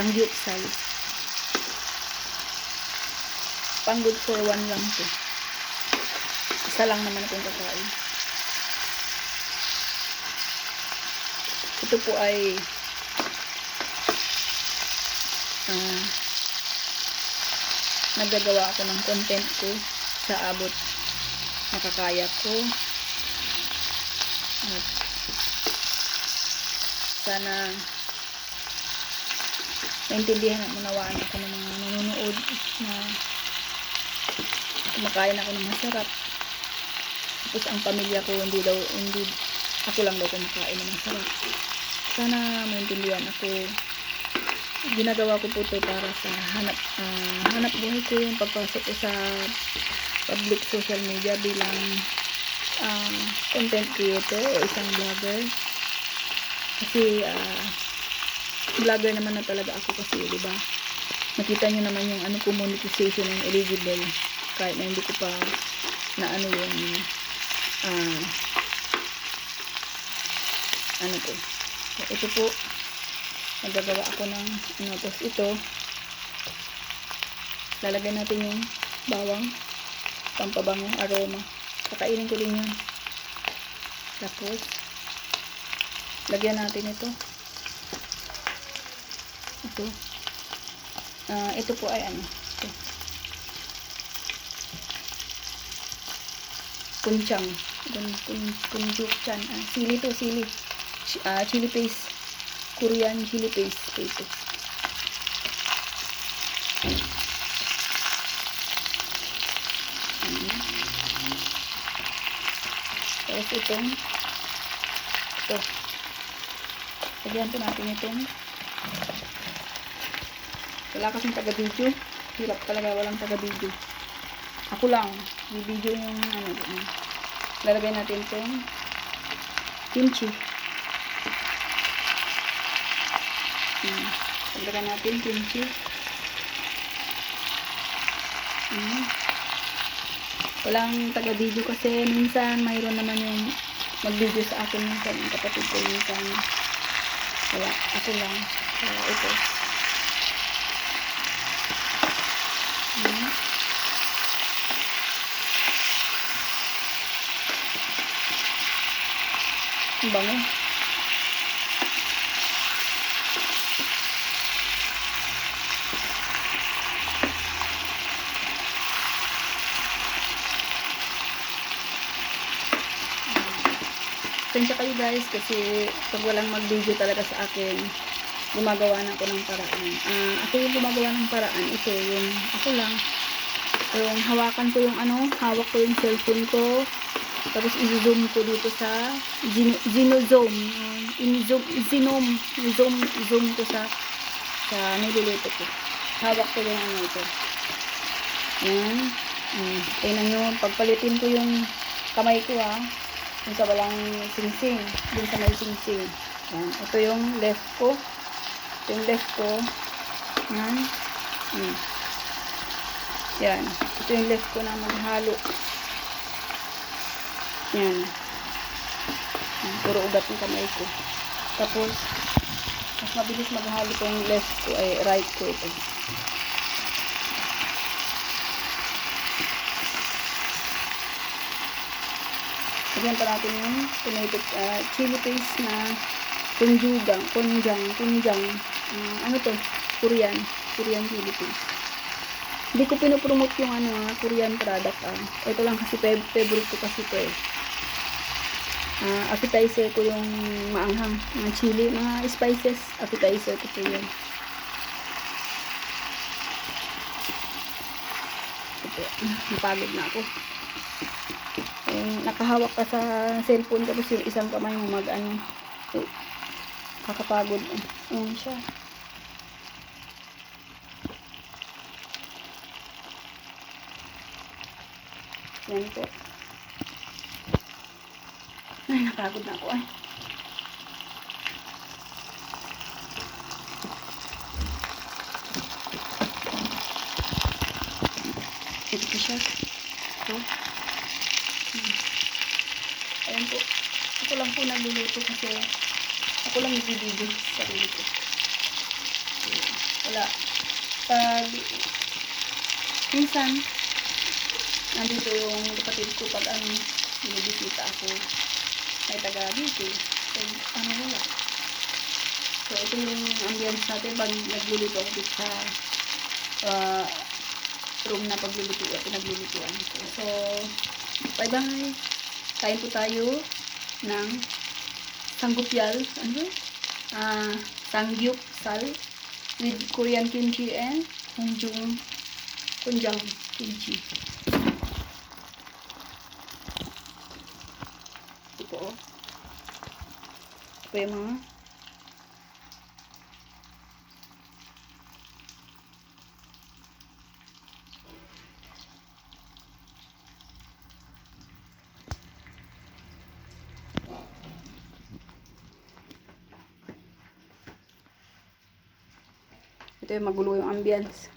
Sangyupsal. Pang good for one lang to. Isa lang naman akong kakain. Ito po ay nagagawa ako ng content ko sa abot nakakaya ko. At sana naintindihan at munawaan ako ng mga nanonood na kumakain ako ng masarap. Tapos ang pamilya ko hindi ako lang daw kumakain ng masarap. Sana maintindihan ako. Ginagawa ko po ito para sa hanap buhay ko, yung pagpasok ko sa public social media bilang content creator o isang vlogger. Kasi vlogger naman na talaga ako kasi, di ba? Nakita nyo naman yung monetization ng eligible kahit na hindi ko pa na yung ko. So, ito po nagagawa ako ng tapos ito lalagay natin yung bawang, pampabangong aroma. Kakainin ko din yun. Tapos lagyan natin ito. Ito po ay ito. Kunchang. Kunjukchan. Sili to, sili. Chili paste. Korean chili paste. Ito. Tapos ito. Lagyan po natin itong wala kasing taga-video. Hirap talaga, walang taga-video. Ako lang. Video yung lalagay natin itong kimchi. Lagyan natin kimchi. Walang taga-video kasi minsan mayroon naman yung mag-video sa akin minsan yung kapatid ko minsan. Wala. Ako lang. Ito. Ang bango. Pasensya kayo guys kasi pag walang mag-video talaga sa akin, gumagawa na ako ng paraan. Ako yung gumagawa ng paraan. Ito yung ako lang. Yung hawakan ko yung hawak ko yung cellphone ko. Tapos i-zoom ko dito sa zoom ko sa niluluto ko. Hawak ko yung ito. Yan. Tingnan nyo, pagpalitin ko yung kamay ko yung sa walang singsing. Dun sa may singsing. Yan. Ito yung left ko. Ito yung left ko. Yan. Yan. Ito yung left ko na maghalo. Yan. Puro ugat yung kamay ko. Tapos, mas mabilis maghalo ko yung left ko, ay right ko ito. Lagyan pa natin yung chili paste na kunjang. Korean chili paste. Hindi ko pinopromote yung Korean product. Ito lang kasi favorite ko kasi ito eh. Appetizer ko yung maanghang, mga chili, mga spices. Appetizer ko po yun. Ito, napagod na ako. Nakahawak ka sa cellphone tapos yung isang kamay mo kakapagod. Ayan siya. Yan po. Ay, napagod na ako Ito siya. Ito. Ayan po. Ako lang po nagluluto kasi ako lang nagbibigay sa sarili ko. Ayan. Wala. Pag minsan, nandito yung kapatid ko pag binibisita ako. May taga-dito. Pag wala. So, ito yung ambience natin pag nagluluto ako dito sa room na pinaglulutuan ko. So, bye-bye. Kain po tayo ng sanggupyal. Ano? Samgyeopsal with Korean kimchi and Kunjang kimchi. Ito po. Ito po yung mga ito yung magulo yung ambience.